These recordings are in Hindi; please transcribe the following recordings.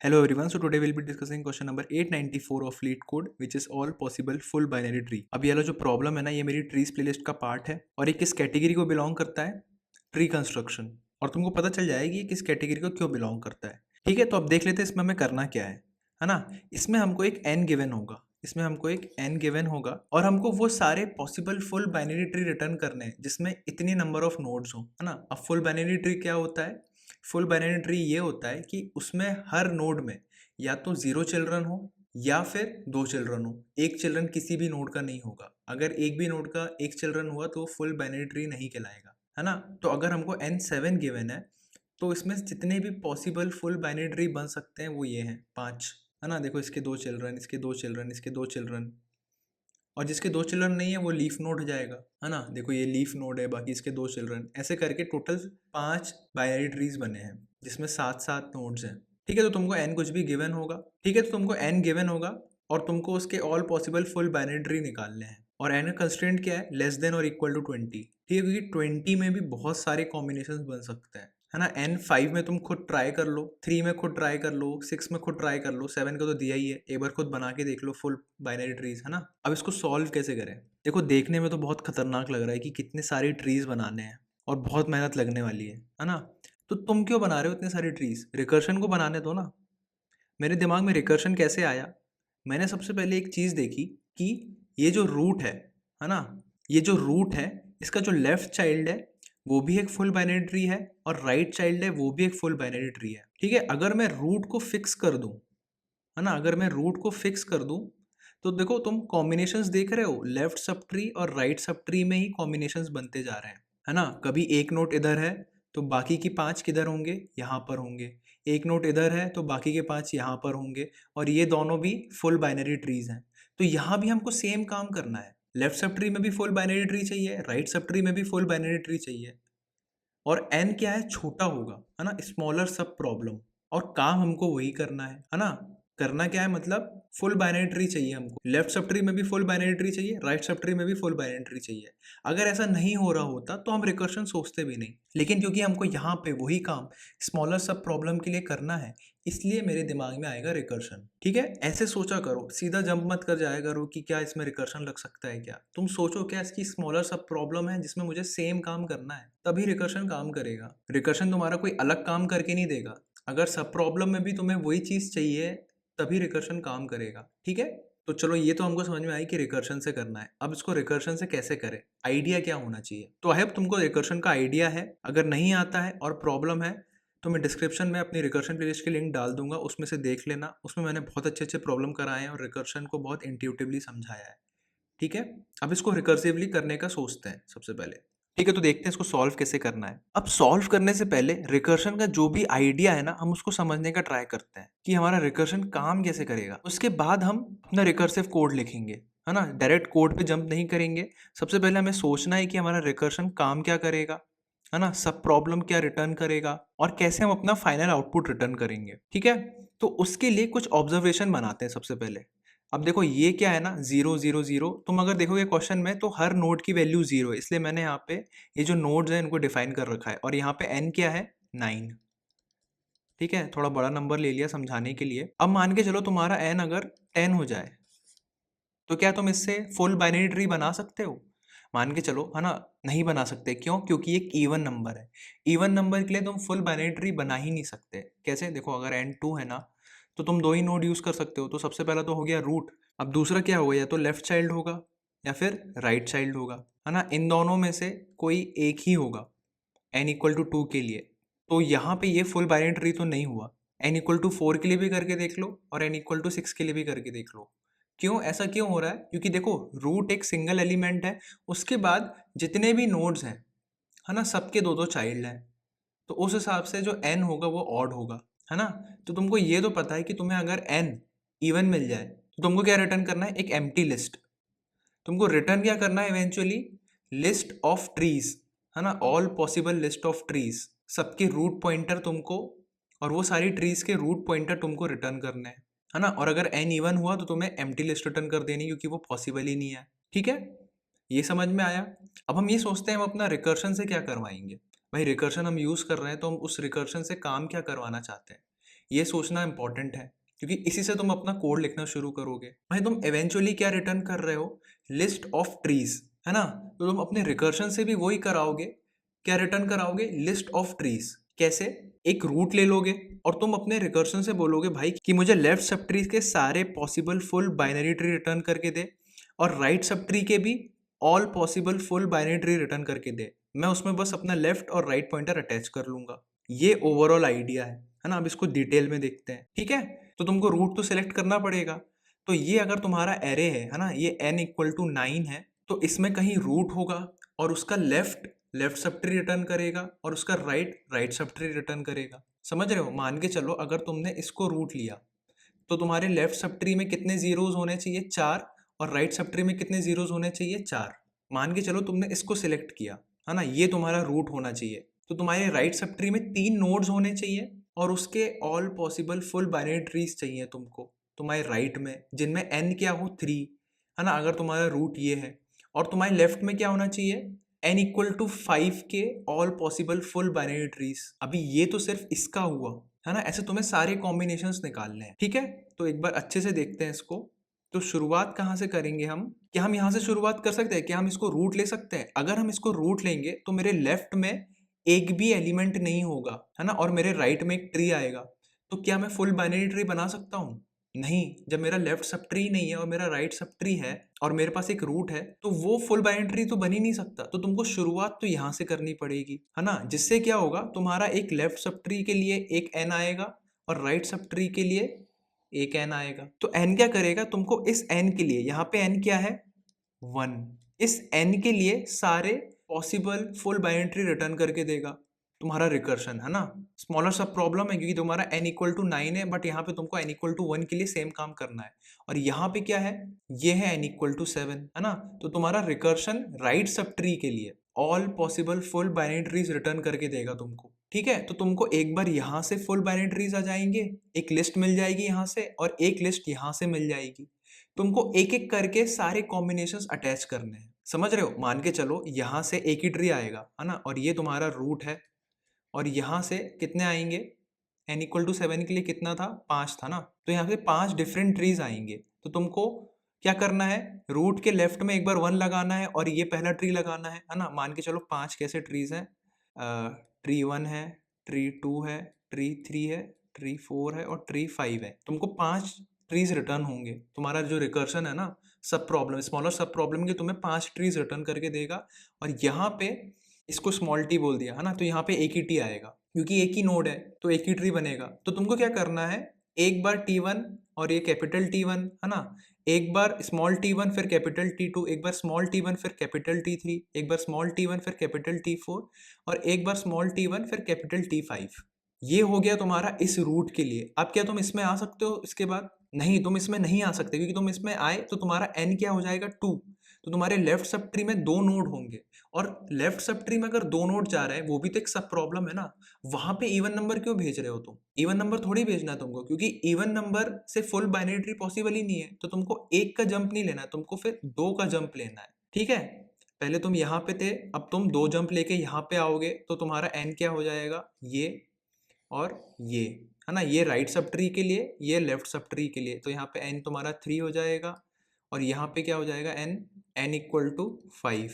Hello everyone, so today we'll be discussing question number 894 of Leet Code which is all possible full binary tree। अब ये वाला जो प्रॉब्लम है ना, ये मेरी ट्रीज प्लेलिस्ट का पार्ट है और ये किस कैटेगरी को बिलोंग करता है? Tree construction. और तुमको पता चल जाएगी ये किस कैटेगरी को क्यों बिलोंग करता है। ठीक है, तो अब देख लेते हैं इसमें हमें करना क्या है ना। इसमें हमको एक n गिवन होगा, इसमें हमको एक n गिवन होगा और हमको वो सारे possible full binary tree return करने हैं जिसमें इतनी नंबर ऑफ नोड्स हो, है ना। अब फुल बाइनरी ट्री क्या होता है? फुल बाइनरी ट्री ये होता है कि उसमें हर नोड में या तो 0 चिल्ड्रन हो या फिर 2 चिल्ड्रन हो। एक चिल्ड्रन किसी भी नोड का नहीं होगा। अगर एक भी नोड का एक चिल्ड्रन हुआ तो फुल बाइनरी ट्री नहीं कहलाएगा, है ना। तो अगर हमको n7 गिवन है तो इसमें जितने भी पॉसिबल फुल बाइनरी ट्री बन सकते हैं वो ये हैं 5, है ना। देखो, इसके 2 चिल्ड्रन, इसके 2 चिल्ड्रन, इसके 2 चिल्ड्रन, और जिसके 2 चिल्ड्रन नहीं है वो लीफ नोड हो जाएगा, है ना। देखो ये लीफ नोड है, बाकी इसके 2 चिल्ड्रन, ऐसे करके टोटल 5 बाइनरी ट्रीज बने हैं जिसमें 7 नोड्स हैं। ठीक है, तो तुमको n कुछ भी गिवन होगा। ठीक है, तो तुमको n गिवन होगा और तुमको उसके all possible full binary tree निकालने हैं। और n का कंस्ट्रेंट क्या है? लेस देन और इक्वल टू 20। ठीक है, क्योंकि 20 में भी बहुत सारे कॉम्बिनेशन बन सकते हैं, है ना। n5 में तुम खुद ट्राई कर लो, 3 में खुद ट्राई कर लो, 6 में खुद ट्राई कर लो, 7 का तो दिया ही है, एक बार खुद बना के देख लो फुल बाइनरी ट्रीज, है ना। अब इसको सॉल्व कैसे करें? देखो, देखने में तो बहुत खतरनाक लग रहा है कि कितने सारे ट्रीज बनाने हैं और बहुत मेहनत लगने वाली है ना। तो तुम क्यों बना रहे हो इतने सारे ट्रीज? रिकर्शन को बनाने दो ना। मेरे दिमाग में रिकर्शन कैसे आया? मैंने सबसे पहले एक चीज देखी कि ये जो रूट है ना, ये जो रूट है इसका जो लेफ्ट चाइल्ड है वो भी एक फुल बाइनरी ट्री है और राइट चाइल्ड है वो भी एक फुल बाइनरी ट्री है। ठीक है, अगर मैं रूट को फिक्स कर दूं, है ना, अगर मैं रूट को फिक्स कर दूं तो देखो तुम कॉम्बिनेशंस देख रहे हो, लेफ्ट सब ट्री और राइट सब ट्री में ही कॉम्बिनेशंस बनते जा रहे हैं, है ना। कभी एक नोट इधर है तो बाकी की 5 किधर होंगे? यहाँ पर होंगे। एक नोट इधर है तो बाकी के 5 यहाँ पर होंगे और ये दोनों भी फुल बाइनरी ट्रीज हैं। तो यहाँ भी हमको सेम काम करना है। लेफ्ट सब ट्री में भी फुल बाइनरी ट्री चाहिए, राइट सब ट्री में भी फुल बाइनरी ट्री चाहिए। और n क्या है? छोटा होगा, है ना, स्मॉलर सब प्रॉब्लम। और काम हमको वही करना है ना। करना क्या है? मतलब फुल बाइनरी ट्री चाहिए हमको। लेफ्ट सब ट्री में भी फुल बाइनरी ट्री चाहिए, राइट सब ट्री में भी फुल बाइनरी ट्री चाहिए। अगर ऐसा नहीं हो रहा होता तो हम रिकर्शन सोचते भी नहीं, लेकिन क्योंकि हमको यहाँ पे वही काम स्मॉलर सब प्रॉब्लम के लिए करना है इसलिए मेरे दिमाग में आएगा रिकर्शन। ठीक है, ऐसे सोचा करो, सीधा जंप मत कर जाया करो कि क्या इसमें रिकर्शन लग सकता है क्या। तुम सोचो क्या इसकी स्मॉलर सब प्रॉब्लम है जिसमें मुझे सेम काम करना है, तभी रिकर्शन काम करेगा। रिकर्शन तुम्हारा कोई अलग काम करके नहीं देगा। अगर सब प्रॉब्लम में भी तुम्हें वही चीज चाहिए तभी रिकर्शन काम करेगा। ठीक है, तो चलो ये तो हमको समझ में आई कि रिकर्शन से करना है। अब इसको रिकर्शन से कैसे करें, आइडिया क्या होना चाहिए? तो आई होप तुमको रिकर्शन का आइडिया है। अगर नहीं आता है और प्रॉब्लम है तो मैं डिस्क्रिप्शन में अपनी रिकर्शन प्लेलिस्ट की लिंक डाल दूंगा, उसमें से देख लेना। उसमें मैंने बहुत अच्छे अच्छे प्रॉब्लम कराए हैं और रिकर्शन को बहुत इंट्यूटिवली समझाया है। ठीक है, अब इसको रिकर्सिवली करने का सोचते हैं सबसे पहले। ठीक है, तो देखते हैं इसको सॉल्व कैसे करना है। अब सॉल्व करने से पहले रिकर्शन का जो भी आइडिया है ना, हम उसको समझने का ट्राई करते हैं कि हमारा रिकर्शन काम कैसे करेगा। उसके बाद हम अपना रिकर्सिव कोड लिखेंगे, है ना। डायरेक्ट कोड पे जंप नहीं करेंगे। सबसे पहले हमें सोचना है कि हमारा रिकर्शन काम क्या करेगा, है ना, सब प्रॉब्लम क्या रिटर्न करेगा और कैसे हम अपना फाइनल आउटपुट रिटर्न करेंगे। ठीक है, तो उसके लिए कुछ ऑब्जर्वेशन बनाते हैं सबसे पहले। अब देखो ये क्या है ना, 0 0 0। तुम अगर देखोगे क्वेश्चन में तो हर नोड की वैल्यू 0 है, इसलिए मैंने यहाँ पे ये जो नोड्स हैं इनको डिफाइन कर रखा है। और यहाँ पे n क्या है? 9। ठीक है, थोड़ा बड़ा नंबर ले लिया समझाने के लिए। अब मान के चलो तुम्हारा n अगर 10 हो जाए तो क्या तुम इससे फुल बाइनरी ट्री बना सकते हो? मान के चलो, है ना, नहीं बना सकते। क्यों? क्योंकि एक इवन नंबर है। इवन नंबर के लिए तुम फुल बाइनरी ट्री बना ही नहीं सकते। कैसे? देखो, अगर n2 है ना तो तुम 2 ही नोड यूज कर सकते हो। तो सबसे पहला तो हो गया रूट। अब दूसरा क्या होगा? या तो लेफ्ट चाइल्ड होगा या फिर राइट चाइल्ड होगा, है ना। इन दोनों में से कोई एक ही होगा n=2 के लिए। तो यहाँ पे ये फुल बाइनरी ट्री तो नहीं हुआ। n=4 के लिए भी करके देख लो और n=6 के लिए भी करके देख लो। क्यों? ऐसा क्यों हो रहा है? क्योंकि देखो, रूट एक सिंगल एलिमेंट है, उसके बाद जितने भी नोड्स हैं, है ना, सबके 2 चाइल्ड हैं। तो उस हिसाब से जो n होगा वो ऑड होगा, है ना। तो तुमको ये तो पता है कि तुम्हें अगर n इवन मिल जाए तो तुमको क्या रिटर्न करना है? एक एम्प्टी लिस्ट। तुमको रिटर्न क्या करना है इवेंचुअली? लिस्ट ऑफ ट्रीज, है ना, all possible list of trees, सबके रूट पॉइंटर तुमको, और वो सारी ट्रीज के रूट पॉइंटर तुमको रिटर्न करने हैं, है ना। और अगर n इवन हुआ तो तुम्हें एम्प्टी लिस्ट रिटर्न कर देनी, क्योंकि वो पॉसिबल ही नहीं है। ठीक है, ये समझ में आया। अब हम ये सोचते हैं हम अपना रिकर्शन से क्या करवाएंगे। भाई रिकर्शन हम यूज कर रहे हैं तो हम उस रिकर्शन से काम क्या करवाना चाहते हैं। ये सोचना इंपॉर्टेंट है, क्योंकि इसी से तुम अपना कोड लिखना शुरू करोगे। भाई तुम इवेंचुअली क्या रिटर्न कर रहे हो, लिस्ट ऑफ ट्रीज, है ना। तो तुम अपने रिकर्शन से भी वही कराओगे, क्या रिटर्न कराओगे, लिस्ट ऑफ ट्रीज। कैसे, एक रूट ले लोगे और तुम अपने रिकर्शन से बोलोगे भाई कि मुझे लेफ्ट सब ट्री के सारे possible full binary tree return करके दे, और राइट सब ट्री के भी all possible full binary tree return करके दे। मैं उसमें बस अपना लेफ्ट और राइट पॉइंटर अटैच कर लूंगा। ये ओवरऑल आइडिया है ना। अब इसको डिटेल में देखते हैं, ठीक है। तो तुमको रूट तो सिलेक्ट करना पड़ेगा। तो ये अगर तुम्हारा एरे है ना, ये n इक्वल टू 9 है, तो इसमें कहीं रूट होगा और उसका लेफ्ट सब ट्री रिटर्न करेगा और उसका राइट सब ट्री रिटर्न करेगा। समझ रहे हो। मान के चलो अगर तुमने इसको रूट लिया तो तुम्हारे लेफ्ट सब ट्री में कितने जीरोज होने चाहिए, 4, और राइट सब ट्री में कितने जीरोज होने चाहिए, 4। मान के चलो तुमने इसको सिलेक्ट किया, है ना, ये तुम्हारा रूट होना चाहिए। तो तुम्हारे राइट सब ट्री में 3 नोड्स होने चाहिए और उसके all possible full binary trees चाहिए तुमको तुम्हारे राइट में, जिनमें n क्या हो, 3, है ना, अगर तुम्हारा रूट ये है। और तुम्हारे लेफ्ट में क्या होना चाहिए, n इक्वल टू 5 के all possible full binary trees. अभी ये तो सिर्फ इसका हुआ, है ना। ऐसे तुम्हें सारे कॉम्बिनेशंस निकालने हैं, ठीक है। तो एक बार अच्छे से देखते हैं इसको। तो शुरुआत कहाँ से करेंगे हम, क्या हम यहाँ से शुरुआत कर सकते हैं, क्या हम इसको रूट ले सकते हैं। अगर हम इसको रूट लेंगे तो मेरे लेफ्ट में एक भी एलिमेंट नहीं होगा, है ना, और मेरे राइट में एक ट्री आएगा। तो क्या मैं फुल बाइनरी ट्री बना सकता हूँ, नहीं। जब मेरा लेफ्ट सब ट्री नहीं है और मेरा राइट सब ट्री है और मेरे पास एक रूट है, तो वो फुल बाइनरी ट्री तो बन ही नहीं सकता। तो तुमको शुरुआत तो यहाँ से करनी पड़ेगी, है ना। जिससे क्या होगा, तुम्हारा एक लेफ्ट सब ट्री के लिए एक n आएगा और राइट सब ट्री के लिए एक n आएगा। तो n क्या करेगा, तुमको इस n के लिए, यहाँ पे n क्या है, 1, इस n के लिए सारे possible full binary tree return करके देगा तुम्हारा रिकर्शन, है ना। स्मॉलर सब प्रॉब्लम है क्योंकि तुम्हारा n इक्वल टू 9 है, बट यहाँ पे तुमको n इक्वल टू 1 के लिए सेम काम करना है। और यहाँ पे क्या है, ये है n इक्वल टू 7, है ना। तो तुम्हारा रिकर्शन राइट सब ट्री के लिए all possible full binary trees return करके देगा तुमको, ठीक है। तो तुमको एक बार यहाँ से फुल बाइनरी ट्रीज आ जाएंगे, एक लिस्ट मिल जाएगी यहाँ से और एक लिस्ट यहाँ से मिल जाएगी। तुमको एक एक करके सारे कॉम्बिनेशंस अटैच करने हैं, समझ रहे हो। मान के चलो यहाँ से एक ही ट्री आएगा, है ना, और ये तुम्हारा रूट है। और यहाँ से कितने आएंगे, n इक्वल टू 7 के लिए कितना था, 5 था ना। तो यहाँ से 5 डिफरेंट ट्रीज आएंगे। तो तुमको क्या करना है, रूट के लेफ्ट में एक बार 1 लगाना है और ये पहला ट्री लगाना है ना। मान के चलो 5 कैसे ट्रीज हैं, ट्री 1 है, ट्री 2 है, ट्री 3 है, ट्री 4 है और ट्री 5 है। तुमको 5 ट्रीज रिटर्न होंगे। तुम्हारा जो रिकर्शन है ना, सब प्रॉब्लम, स्मॉलर सब प्रॉब्लम के तुम्हें 5 ट्रीज रिटर्न करके देगा। और यहाँ पे इसको स्मॉल टी बोल दिया, है ना। तो यहाँ पे एक ही टी आएगा क्योंकि एक ही नोड है, तो एक ही ट्री बनेगा। तो तुमको क्या करना है, एक बार T1 और ये कैपिटल T1, है ना, एक बार स्मॉल T1 फिर कैपिटल T2, एक बार स्मॉल T1 फिर कैपिटल T3, एक बार स्मॉल T1 फिर कैपिटल T4 और एक बार स्मॉल T1 फिर कैपिटल T5। ये हो गया तुम्हारा इस रूट के लिए। अब क्या तुम इसमें आ सकते हो इसके बाद, नहीं, तुम इसमें नहीं आ सकते, क्योंकि तुम इसमें आए तो तुम्हारा n क्या हो जाएगा, 2। तो तुम्हारे लेफ्ट सब ट्री में 2 नोड होंगे और लेफ्ट सब ट्री में अगर 2 नोड जा रहे हैं, वो भी तो एक सब प्रॉब्लम है ना। वहां पे इवन नंबर क्यों भेज रहे हो तुम, इवन नंबर थोड़ी भेजना है तुमको, क्योंकि इवन नंबर से फुल बाइनरी ट्री पॉसिबल ही नहीं है। तो तुमको 1 का जंप नहीं लेना है, तुमको फिर 2 का जंप लेना है, ठीक है। पहले तुम यहाँ पे थे, अब तुम 2 जंप लेके यहाँ पे आओगे तो तुम्हारा n क्या हो जाएगा, ये और ये, है ना। ये राइट सब ट्री के लिए, ये लेफ्ट सब ट्री के लिए। तो यहाँ पे n तुम्हारा 3 हो जाएगा और यहाँ पे क्या हो जाएगा, n इक्वल टू 5,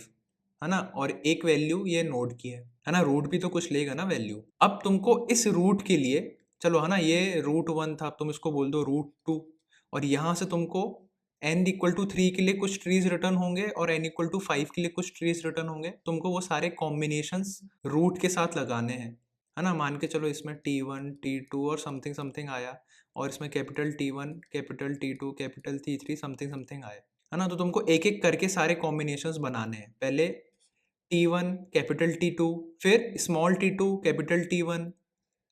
है ना। और एक वैल्यू ये नोड की है ना। रूट भी तो कुछ लेगा ना वैल्यू। अब तुमको इस रूट के लिए, चलो, है ना, ये रूट 1 था, अब तुम इसको बोल दो रूट 2। और यहाँ से तुमको n इक्वल टू 3 के लिए कुछ ट्रीज रिटर्न होंगे और n इक्वल टू 5 के लिए कुछ ट्रीज रिटर्न होंगे। तुमको वो सारे कॉम्बिनेशंस रूट के साथ लगाने हैं, है ना। मान के चलो इसमें T1 T2 और समथिंग समथिंग आया, और इसमें capital T1 capital T2 capital T3 something something आया, है ना। तो तुमको एक एक करके सारे कॉम्बिनेशंस बनाने हैं। पहले T1 कैपिटल T2, फिर स्मॉल T2 कैपिटल T1,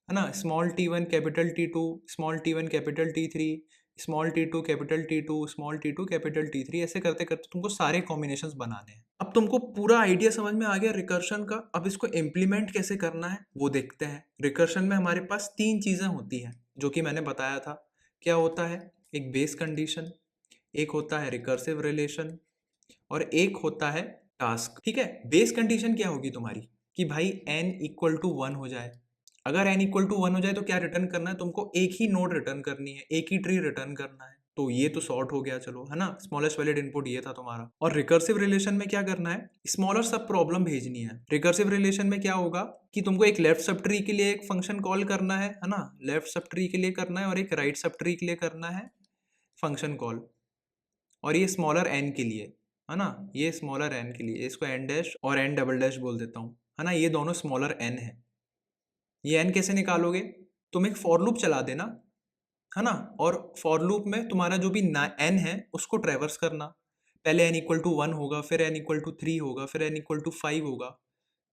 है ना, small T1 capital T2, small T1 capital T3, small T2 capital T2, small T2 capital T3। ऐसे करते करते तुमको सारे कॉम्बिनेशंस बनाने हैं। अब तुमको पूरा आइडिया समझ में आ गया रिकर्शन का। अब इसको इम्प्लीमेंट कैसे करना है वो देखते हैं। रिकर्शन में हमारे पास 3 चीज़ें होती हैं जो कि मैंने बताया था। क्या होता है, एक बेस कंडीशन, एक होता है रिकर्सिव रिलेशन और एक होता है टास्क, ठीक है। बेस कंडीशन क्या होगी तुम्हारी, कि भाई n इक्वल टू 1 हो जाए, अगर n इक्वल टू 1 हो जाए तो क्या रिटर्न करना है तुमको, एक ही नोड रिटर्न करनी है, एक ही ट्री रिटर्न करना है। तो ये तो सॉर्ट हो गया, चलो, है ना। स्मॉलेस्ट वैलिड इनपुट ये था तुम्हारा। और रिकर्सिव रिलेशन में क्या करना है, स्मॉलर सब प्रॉब्लम भेजनी है। रिकर्सिव रिलेशन में क्या होगा कि तुमको एक लेफ्ट सब ट्री के लिए एक फंक्शन कॉल करना है ना, लेफ्ट सब ट्री के लिए करना है, और एक राइट सब ट्री के लिए करना है फंक्शन कॉल। और ये स्मॉलर एन के लिए, है ना, ये स्मॉलर एन के लिए, इसको एन डैश और एन डबल डैश बोल देता हूँ, है ना। ये दोनों स्मॉलर एन है। ये एन कैसे निकालोगे, तुम एक फॉर लूप चला देना, है ना, और फॉर लूप में तुम्हारा जो भी एन है उसको ट्रेवर्स करना। पहले एन इक्वल टू 1 होगा, फिर एन इक्वल टू 3 होगा, फिर एन इक्वल टू 5 होगा,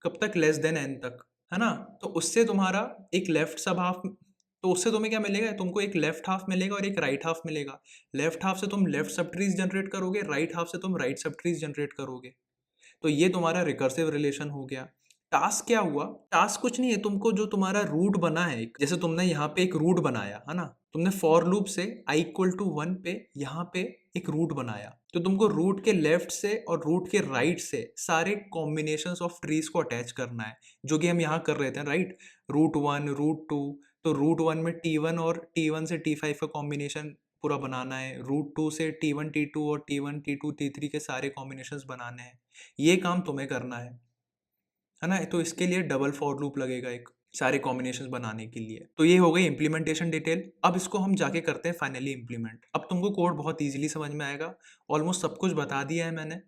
कब तक, लेस देन एन तक, है ना। तो उससे तुम्हारा एक लेफ्ट सब हाफ, तो उससे तुम्हें क्या मिलेगा, तुमको एक लेफ्ट हाफ मिलेगा और एक राइट हाफ मिलेगा। लेफ्ट हाफ से तुम लेफ्ट सब ट्रीज जनरेट करोगे, राइट हाफ से तुम राइट सब ट्रीज जनरेट करोगे। तो ये तुम्हारा रिकर्सिव रिलेशन हो गया। टास्क क्या हुआ, टास्क कुछ नहीं है, तुमको जो तुम्हारा रूट बना है, जैसे तुमने यहाँ पे एक रूट बनाया, है ना, तुमने फॉर लूप से i इक्वल टू 1 पे यहाँ पे एक रूट बनाया, तो तुमको रूट के लेफ्ट से और रूट के राइट से सारे कॉम्बिनेशंस ऑफ ट्रीज को अटैच करना है, जो कि हम यहाँ कर रहे थे, राइट। रूट 1, रूट 2, तो रूट 1 में T1 और T1 से T5 का कॉम्बिनेशन पूरा बनाना है, रूट 2 से T1 T2 और T1 T2 T3 के सारे कॉम्बिनेशंस बनाने हैं। ये काम तुम्हें करना है ना। तो इसके लिए डबल फॉर लूप लगेगा एक, सारे कॉम्बिनेशंस बनाने के लिए। तो ये हो गई इम्प्लीमेंटेशन डिटेल। अब इसको हम जाके करते हैं फाइनली इम्प्लीमेंट। अब तुमको कोड बहुत ईजिली समझ में आएगा, ऑलमोस्ट सब कुछ बता दिया है मैंने।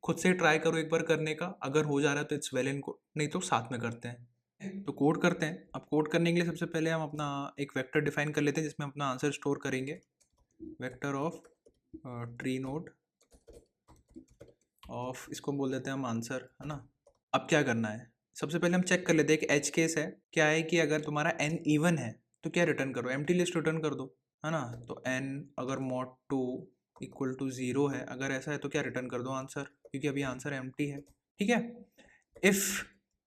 खुद से ट्राई करो एक बार करने का, अगर हो जा रहा है तो इट्स वेल इन कोड, नहीं तो साथ में करते हैं। तो कोड करते हैं। अब कोड करने के लिए सबसे पहले हम अपना एक वेक्टर डिफाइन कर लेते हैं जिसमें अपना आंसर स्टोर करेंगे। Vector of tree node of, इसको बोल देते हैं हम आंसर, है ना। अब क्या करना है, सबसे पहले हम चेक कर लेते हैं कि एज केस है, क्या है कि अगर तुम्हारा n इवन है तो क्या रिटर्न करो, एम्प्टी लिस्ट रिटर्न कर दो, है ना। तो n अगर mod 2 इक्वल टू 0 है, अगर ऐसा है तो क्या रिटर्न कर दो, आंसर, क्योंकि अभी आंसर एम्प्टी है, ठीक है। इफ़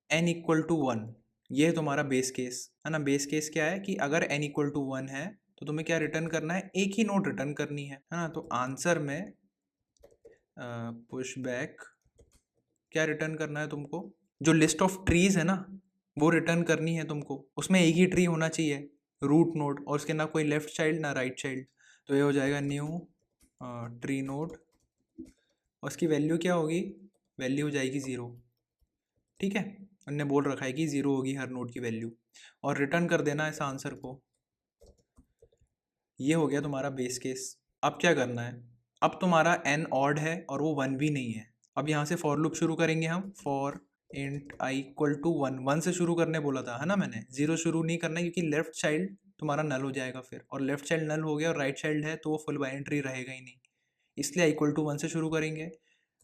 n इक्वल टू 1, ये है तुम्हारा बेस केस, है ना। बेस केस क्या है कि अगर n इक्वल टू 1 है तो तुम्हें क्या रिटर्न करना है, एक ही नोड रिटर्न करनी है ना। तो आंसर में पुश बैक क्या रिटर्न करना है तुमको, जो लिस्ट ऑफ ट्रीज है ना वो रिटर्न करनी है तुमको, उसमें एक ही ट्री होना चाहिए, रूट नोड, और उसके ना कोई लेफ्ट चाइल्ड ना राइट चाइल्ड। तो ये हो जाएगा न्यू ट्री नोड, और उसकी वैल्यू क्या होगी, वैल्यू हो जाएगी 0, ठीक है। उनने बोल रखा है कि 0 होगी हर नोड की वैल्यू, और रिटर्न कर देना इस आंसर को। ये हो गया तुम्हारा बेस केस। अब क्या करना है, अब तुम्हारा n ऑड है और वो 1 भी नहीं है। अब यहाँ से फॉर लूप शुरू करेंगे हम, for int i equal to 1, 1 से शुरू करने बोला था, है ना मैंने, 0 शुरू नहीं करना है, क्योंकि लेफ्ट चाइल्ड तुम्हारा नल हो जाएगा फिर, और लेफ्ट चाइल्ड नल हो गया और राइट चाइल्ड है तो वो फुल बाइनरी रहेगा ही नहीं, इसलिए i इक्वल टू 1 से शुरू करेंगे।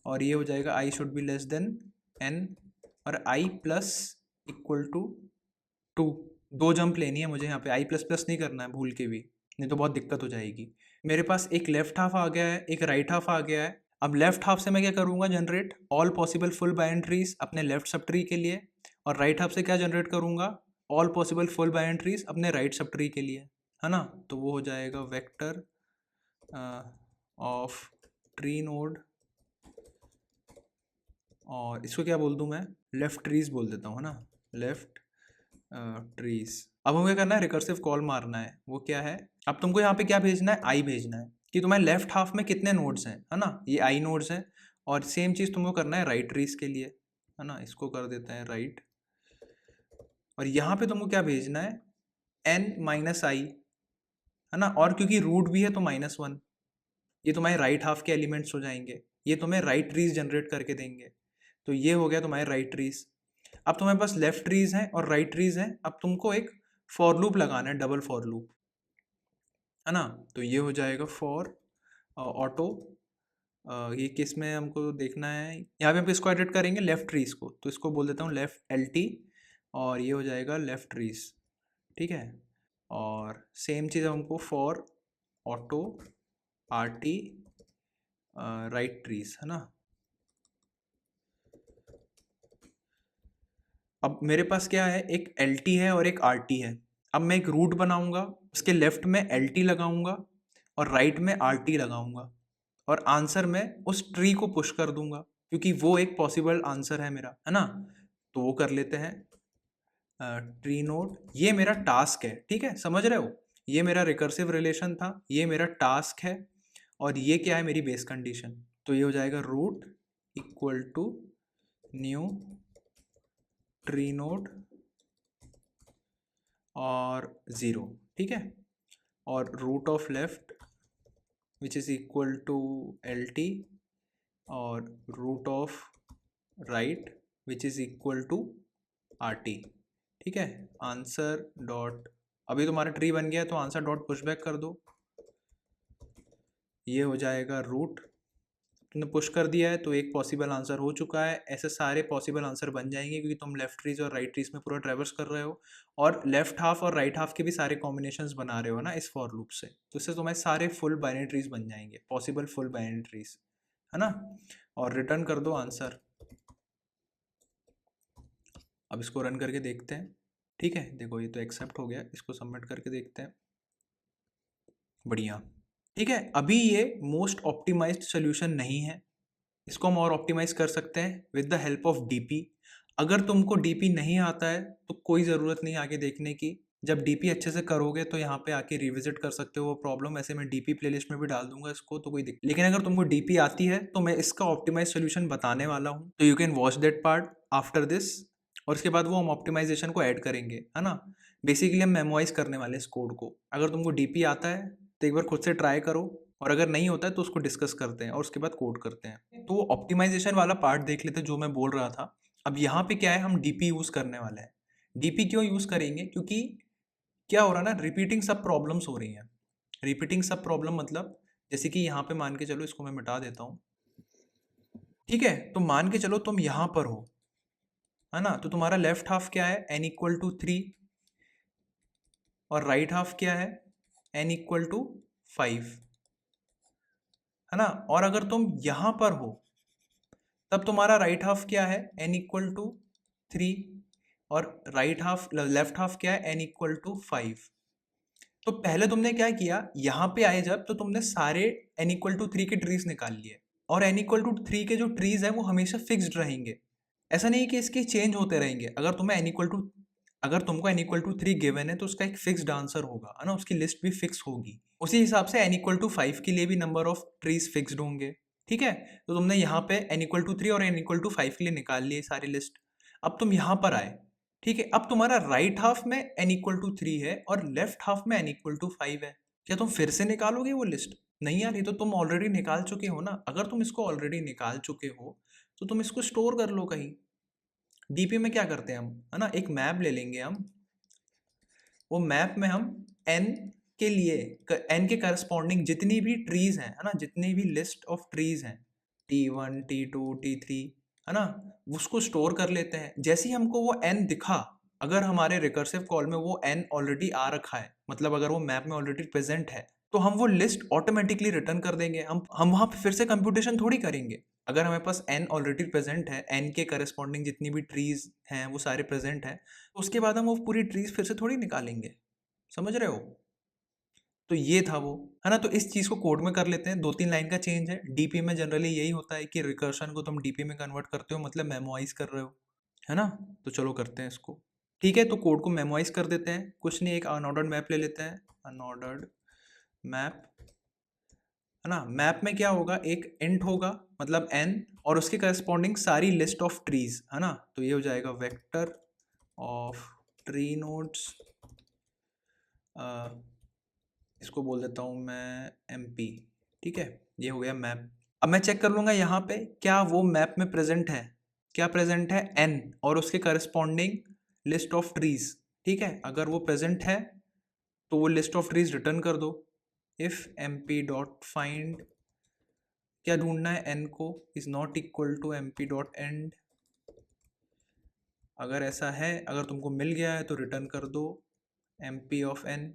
और ये हो जाएगा i should be less than n, और i plus equal to 2, 2 jump लेनी है मुझे यहाँ पे, i प्लस प्लस नहीं करना है भूल के भी, नहीं तो बहुत दिक्कत हो जाएगी। मेरे पास एक लेफ्ट हाफ आ गया है, एक राइट हाफ आ गया है। अब लेफ्ट हाफ से मैं क्या करूँगा, generate all possible full binaries अपने लेफ्ट सब ट्री के लिए, और राइट हाफ से क्या जनरेट करूँगा, ऑल पॉसिबल फुल बाइनरीज अपने राइट सब ट्री के लिए, है ना। तो वो हो जाएगा वेक्टर ऑफ ट्री नोड, और इसको क्या बोल दूँ मैं, लेफ्ट ट्रीज बोल देता हूँ, है ना, लेफ्ट ट्रीज। अब हमें क्या करना है, रिकर्सिव कॉल मारना है। वो क्या है, अब तुमको यहाँ पे क्या भेजना है, आई भेजना है, कि तुम्हारे लेफ्ट हाफ में कितने नोड्स हैं, है ना, ये आई नोड्स हैं। और सेम चीज़ तुमको करना है राइट ट्रीज के लिए, है ना, इसको कर देते हैं राइट। और यहाँ पे तुमको क्या भेजना है, n माइनस आई, है ना, और क्योंकि रूट भी है तो -1, ये तुम्हारे राइट हाफ के एलिमेंट्स हो जाएंगे, ये तुम्हें राइट ट्रीज जनरेट करके देंगे। तो ये हो गया तुम्हारे राइट ट्रीज। अब तुम्हारे पास लेफ्ट ट्रीज हैं और राइट ट्रीज हैं, अब तुमको एक फॉर लूप लगाना है, डबल फॉर लूप, है ना। तो ये हो जाएगा फॉर ऑटो, ये किस में हमको देखना है, यहाँ पे हम किसको एडिट करेंगे, लेफ्ट ट्रीज को, तो इसको बोल देता हूँ लेफ्ट LT, और ये हो जाएगा लेफ्ट ट्रीज, ठीक है। और सेम चीज़ हमको for auto RT right trees, है ना। अब मेरे पास क्या है, एक LT है और एक RT है। अब मैं एक रूट बनाऊंगा, उसके लेफ्ट में LT लगाऊंगा और राइट में RT लगाऊंगा, और आंसर में उस ट्री को पुश कर दूंगा, क्योंकि वो एक पॉसिबल आंसर है मेरा, है ना। तो वो कर लेते हैं। ट्री नोड, ये मेरा टास्क है, ठीक है, समझ रहे हो, ये मेरा रिकर्सिव रिलेशन था, ये मेरा टास्क है, और ये क्या है, मेरी बेस कंडीशन। तो ये हो जाएगा root equal to new tree node और 0, ठीक है, और root of left which is equal to LT और root of right which is equal to RT, ठीक है। आंसर डॉट, अभी तुम्हारा ट्री बन गया है तो आंसर डॉट पुशबैक कर दो, ये हो जाएगा रूट, तुमने पुश कर दिया है तो एक पॉसिबल आंसर हो चुका है। ऐसे सारे पॉसिबल आंसर बन जाएंगे क्योंकि तुम लेफ्ट ट्रीज और राइट ट्रीज में पूरा ट्रेवर्स कर रहे हो, और लेफ्ट हाफ और राइट हाफ के भी सारे कॉम्बिनेशंस बना रहे हो ना इस फॉर लूप से, तो इससे तुम्हारे सारे फुल बाइनरी ट्रीज बन जाएंगे, पॉसिबल फुल बाइनरी ट्रीज, है ना। और रिटर्न कर दो आंसर। अब इसको रन करके देखते हैं, ठीक है, देखो ये तो एक्सेप्ट हो गया, इसको सबमिट करके देखते हैं, बढ़िया, ठीक है। अभी ये मोस्ट ऑप्टिमाइज्ड सोल्यूशन नहीं है, इसको हम और ऑप्टिमाइज कर सकते हैं with the help of DP. अगर तुमको डीपी नहीं आता है तो कोई ज़रूरत नहीं आगे देखने की, जब डीपी अच्छे से करोगे तो यहाँ पे आके रिविजिट कर सकते हो वो प्रॉब्लम, ऐसे मैं डीपी प्लेलिस्ट में भी डाल दूंगा इसको, तो कोई दिक्कत, लेकिन अगर तुमको डीपी आती है तो मैं इसका ऑप्टिमाइज सोल्यूशन बताने वाला हूँ, तो you can watch that part after this, और उसके बाद वो हम ऑप्टिमाइजेशन को ऐड करेंगे, है ना। बेसिकली हम मेमोराइज करने वाले इस कोड को। अगर तुमको डीपी आता है तो एक बार खुद से ट्राई करो, और अगर नहीं होता है तो उसको डिस्कस करते हैं और उसके बाद कोड करते हैं। तो ऑप्टिमाइजेशन वाला पार्ट देख लेते हैं जो मैं बोल रहा था। अब यहाँ पे क्या है, हम डीपी यूज़ करने वाले हैं। डीपी क्यों यूज़ करेंगे, क्योंकि क्या हो रहा है ना, रिपीटिंग सब प्रॉब्लम्स हो रही हैं। रिपीटिंग सब प्रॉब्लम मतलब, जैसे कि यहाँ पे मान के चलो, इसको मैं मिटा देता हूँ, ठीक है। तो मान के चलो तुम यहाँ पर हो, है ना, तो तुम्हारा लेफ्ट हाफ क्या है, n=3, और राइट हाफ क्या है, n=5, है ना। और अगर तुम यहाँ पर हो तब तुम्हारा राइट हाफ क्या है, n=3, और राइट हाफ, लेफ्ट हाफ क्या है, n=5। तो पहले तुमने क्या किया, यहाँ पे आए जब, तो तुमने सारे n=3 के ट्रीज निकाल लिए, और n=3 के जो ट्रीज है वो हमेशा फिक्स्ड रहेंगे, ऐसा नहीं कि इसके चेंज होते रहेंगे। अगर तुमको n=3 गिवन है तो उसका एक फिक्स्ड आंसर होगा, है ना, उसकी लिस्ट भी फिक्स होगी। उसी हिसाब से n=5 के लिए भी नंबर ऑफ ट्रीज फिक्स्ड होंगे, ठीक है। तो तुमने यहाँ पे n=3 और n=5 के लिए निकाल लिए सारी लिस्ट। अब तुम यहाँ पर आए, ठीक है, अब तुम्हारा राइट हाफ में n=3 है और लेफ्ट हाफ में n=5 है। क्या तुम फिर से निकालोगे वो लिस्ट? नहीं यार, ये तो तुम ऑलरेडी निकाल चुके हो ना। अगर तुम इसको ऑलरेडी निकाल चुके हो तो तुम इसको स्टोर कर लो कहीं। डीपी में क्या करते हैं हम, है ना, एक मैप ले लेंगे हम, वो मैप में हम एन के लिए, एन के करस्पॉन्डिंग जितनी भी ट्रीज हैं, है ना, जितनी भी लिस्ट ऑफ ट्रीज हैं, T1 T2 T3, है ना, उसको स्टोर कर लेते हैं। जैसे ही हमको वो एन दिखा, अगर हमारे रिकर्सिव कॉल में वो एन ऑलरेडी आ रखा है, मतलब अगर वो मैप में ऑलरेडी प्रेजेंट है, तो हम वो लिस्ट ऑटोमेटिकली रिटर्न कर देंगे। हम वहाँ पे फिर से कंप्यूटेशन थोड़ी करेंगे। अगर हमारे पास एन ऑलरेडी प्रेजेंट है, एन के करस्पॉन्डिंग जितनी भी ट्रीज हैं वो सारे प्रेजेंट हैं, तो उसके बाद हम वो पूरी ट्रीज फिर से थोड़ी निकालेंगे, समझ रहे हो। तो ये था वो, है ना। तो इस चीज़ को कोड में कर लेते हैं, 2-3 लाइन का चेंज है। डीपी में जनरली यही होता है कि रिकर्शन को तुम डीपी में कन्वर्ट करते हो, मतलब मेमोराइज कर रहे हो, है ना। तो चलो करते हैं इसको, ठीक है। तो कोड को मेमोराइज कर देते हैं, कुछ नहीं, एक अनऑर्डर्ड मैप ले लेते हैं, अनऑर्डर्ड मैप, है ना। मैप में क्या होगा, एक इंट होगा, मतलब n, और उसके करस्पॉन्डिंग सारी लिस्ट ऑफ ट्रीज, है ना। तो ये हो जाएगा वेक्टर ऑफ ट्री नोड्स, इसको बोल देता हूँ मैं MP, ठीक है। ये हो गया मैप। अब मैं चेक कर लूँगा यहाँ पे क्या वो मैप में प्रेजेंट है, क्या प्रेजेंट है, n और उसके करस्पॉन्डिंग लिस्ट ऑफ ट्रीज, ठीक है। अगर वो प्रेजेंट है तो वो लिस्ट ऑफ ट्रीज रिटर्न कर दो। इफ MP डॉट फाइंड, क्या ढूंढना है, n को, is not equal to MP dot end. अगर ऐसा है, अगर तुमको मिल गया है तो रिटर्न कर दो MP ऑफ n,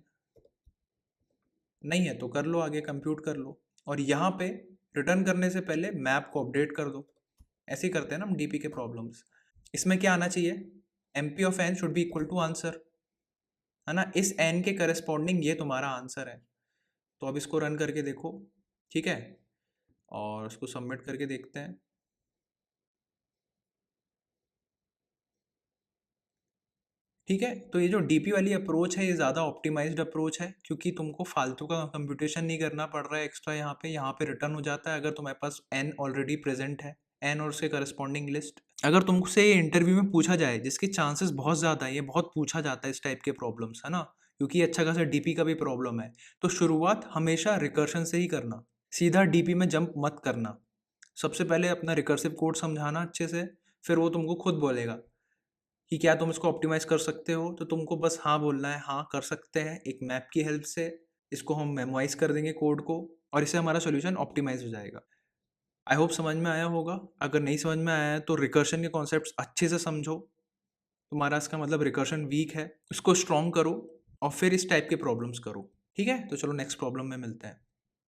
नहीं है तो कर लो, आगे कंप्यूट कर लो। और यहाँ पे रिटर्न करने से पहले मैप को अपडेट कर दो। ऐसे ही करते हैं ना हम डीपी के प्रॉब्लम्स। इसमें क्या आना चाहिए, MP of n should be equal to answer, है ना। इस n के करस्पॉन्डिंग ये तुम्हारा आंसर है। तो अब इसको रन करके देखो, ठीक है, और उसको सबमिट करके देखते हैं। ठीक है, तो ये जो डीपी वाली अप्रोच है ये ज़्यादा ऑप्टिमाइज्ड अप्रोच है, क्योंकि तुमको फालतू का कंप्यूटेशन नहीं करना पड़ रहा है एक्स्ट्रा। यहाँ पे रिटर्न हो जाता है अगर तुम्हारे पास एन ऑलरेडी प्रेजेंट है, एन और उसके करस्पॉन्डिंग लिस्ट। अगर तुमसे ये इंटरव्यू में पूछा जाए, जिसके चांसेस बहुत ज़्यादा है, ये बहुत पूछा जाता है इस टाइप के प्रॉब्लम्स, है ना, क्योंकि ये अच्छा खासा डीपी का भी प्रॉब्लम है, तो शुरुआत हमेशा रिकर्शन से ही करना, सीधा डीपी में जंप मत करना। सबसे पहले अपना रिकर्सिव कोड समझाना अच्छे से, फिर वो तुमको खुद बोलेगा कि क्या तुम इसको ऑप्टिमाइज़ कर सकते हो, तो तुमको बस हाँ बोलना है, हाँ कर सकते हैं, एक मैप की हेल्प से इसको हम मेमोराइज़ कर देंगे कोड को, और इससे हमारा सॉल्यूशन ऑप्टिमाइज़ हो जाएगा। आई होप समझ में आया होगा। अगर नहीं समझ में आया है तो रिकर्शन के कॉन्सेप्ट्स अच्छे से समझो। तुम्हारा इसका मतलब रिकर्शन वीक है, उसको स्ट्रॉन्ग करो और फिर इस टाइप के प्रॉब्लम्स करो। ठीक है, तो चलो नेक्स्ट प्रॉब्लम में मिलते हैं।